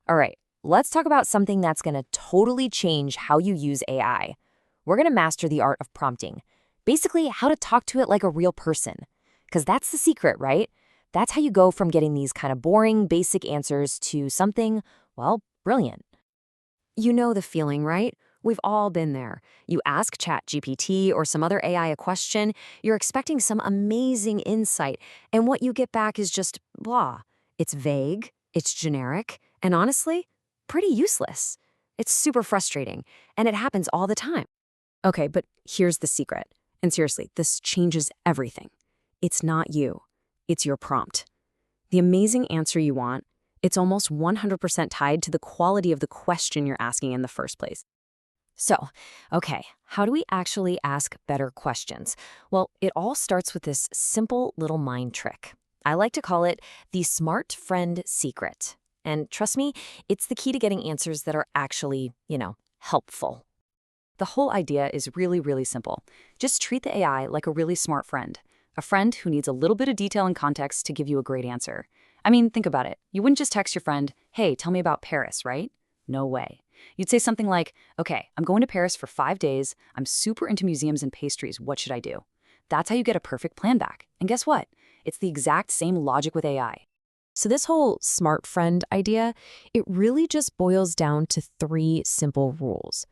All right, let's talk about something that's going to totally change how you use AI. We're going to master the art of prompting. Basically, how to talk to it like a real person. Because that's the secret, right? That's how you go from getting these kind of boring, basic answers to something, well, brilliant. You know the feeling, right? We've all been there. You ask ChatGPT or some other AI a question, you're expecting some amazing insight, and what you get back is just blah. It's vague, it's generic, and honestly, pretty useless. It's super frustrating, and it happens all the time. Okay, but here's the secret. And seriously, this changes everything. It's not you. It's your prompt. The amazing answer you want, it's almost 100% tied to the quality of the question you're asking in the first place. So, okay, how do we actually ask better questions? Well, it all starts with this simple little mind trick. I like to call it the smart friend secret. And trust me, it's the key to getting answers that are actually, helpful. The whole idea is really, really simple. Just treat the AI like a really smart friend. A friend who needs a little bit of detail and context to give you a great answer. I mean, think about it. You wouldn't just text your friend, hey, tell me about Paris, right? No way. You'd say something like, okay, I'm going to Paris for 5 days. I'm super into museums and pastries. What should I do? That's how you get a perfect plan back. And guess what? It's the exact same logic with AI. So this whole smart friend idea, it really just boils down to three simple rules.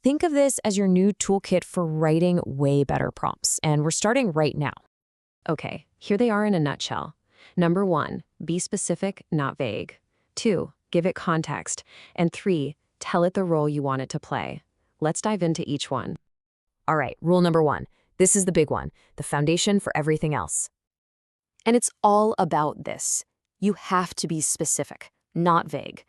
Think of this as your new toolkit for writing way better prompts, and we're starting right now. Okay, here they are in a nutshell. Number 1, be specific, not vague. 2, give it context. And 3, tell it the role you want it to play. Let's dive into each one. All right, rule number 1. This is the big one, the foundation for everything else. And it's all about this. You have to be specific, not vague.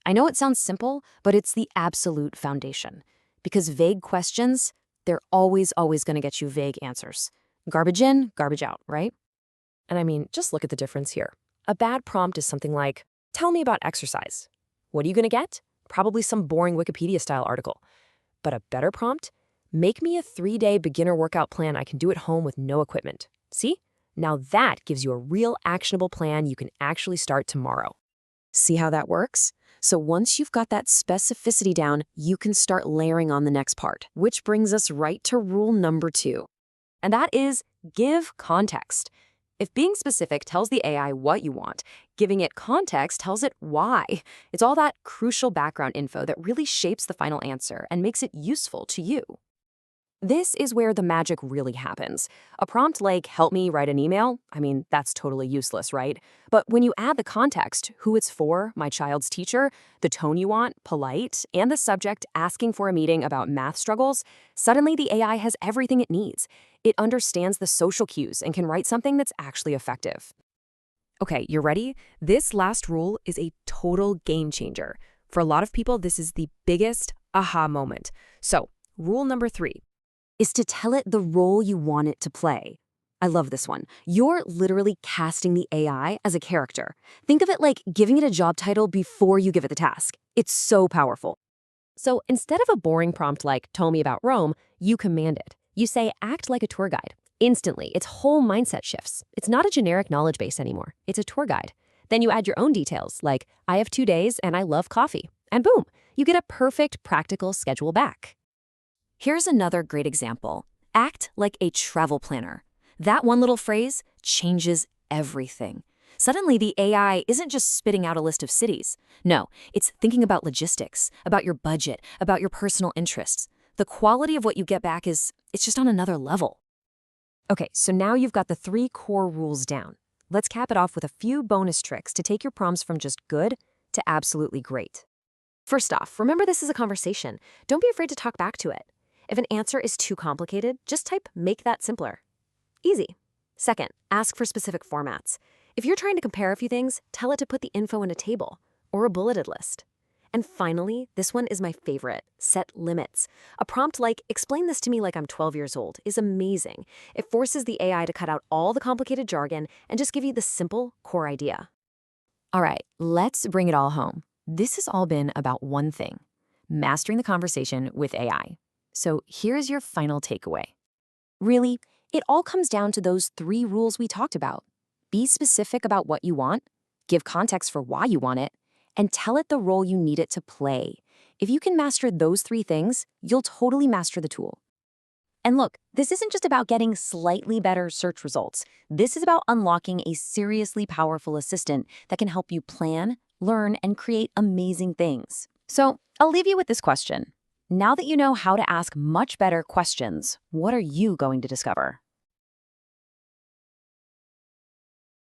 I know it sounds simple, but it's the absolute foundation. Because vague questions, they're always going to get you vague answers. Garbage in, garbage out, right? And I mean, just look at the difference here. A bad prompt is something like, tell me about exercise. What are you going to get? Probably some boring Wikipedia-style article. But a better prompt? Make me a 3-day beginner workout plan I can do at home with no equipment. See? Now that gives you a real actionable plan you can actually start tomorrow. See how that works? So once you've got that specificity down, you can start layering on the next part, which brings us right to rule number 2. And that is give context. If being specific tells the AI what you want, giving it context tells it why. It's all that crucial background info that really shapes the final answer and makes it useful to you. This is where the magic really happens. A prompt like, help me write an email, I mean, that's totally useless, right? But when you add the context, who it's for, my child's teacher, the tone you want, polite, and the subject asking for a meeting about math struggles, suddenly the AI has everything it needs. It understands the social cues and can write something that's actually effective. Okay, you're ready? This last rule is a total game changer. For a lot of people, this is the biggest aha moment. So, rule number 3. Is to tell it the role you want it to play. I love this one. You're literally casting the AI as a character. Think of it like giving it a job title before you give it the task. It's so powerful. So instead of a boring prompt like, tell me about Rome, you command it. You say, act like a tour guide. Instantly, its whole mindset shifts. It's not a generic knowledge base anymore. It's a tour guide. Then you add your own details, like, I have 2 days and I love coffee. And boom, you get a perfect practical schedule back. Here's another great example. Act like a travel planner. That one little phrase changes everything. Suddenly, the AI isn't just spitting out a list of cities. No, it's thinking about logistics, about your budget, about your personal interests. The quality of what you get back it's just on another level. Okay, so now you've got the 3 core rules down. Let's cap it off with a few bonus tricks to take your prompts from just good to absolutely great. First off, remember this is a conversation. Don't be afraid to talk back to it. If an answer is too complicated, just type make that simpler. Easy. Second, ask for specific formats. If you're trying to compare a few things, tell it to put the info in a table or a bulleted list. And finally, this one is my favorite, set limits. A prompt like, explain this to me like I'm 12 years old, is amazing. It forces the AI to cut out all the complicated jargon and just give you the simple core idea. All right, let's bring it all home. This has all been about one thing, mastering the conversation with AI. So here's your final takeaway. Really, it all comes down to those 3 rules we talked about. Be specific about what you want, give context for why you want it, and tell it the role you need it to play. If you can master those 3 things, you'll totally master the tool. And look, this isn't just about getting slightly better search results. This is about unlocking a seriously powerful assistant that can help you plan, learn, and create amazing things. So I'll leave you with this question. Now that you know how to ask much better questions, what are you going to discover?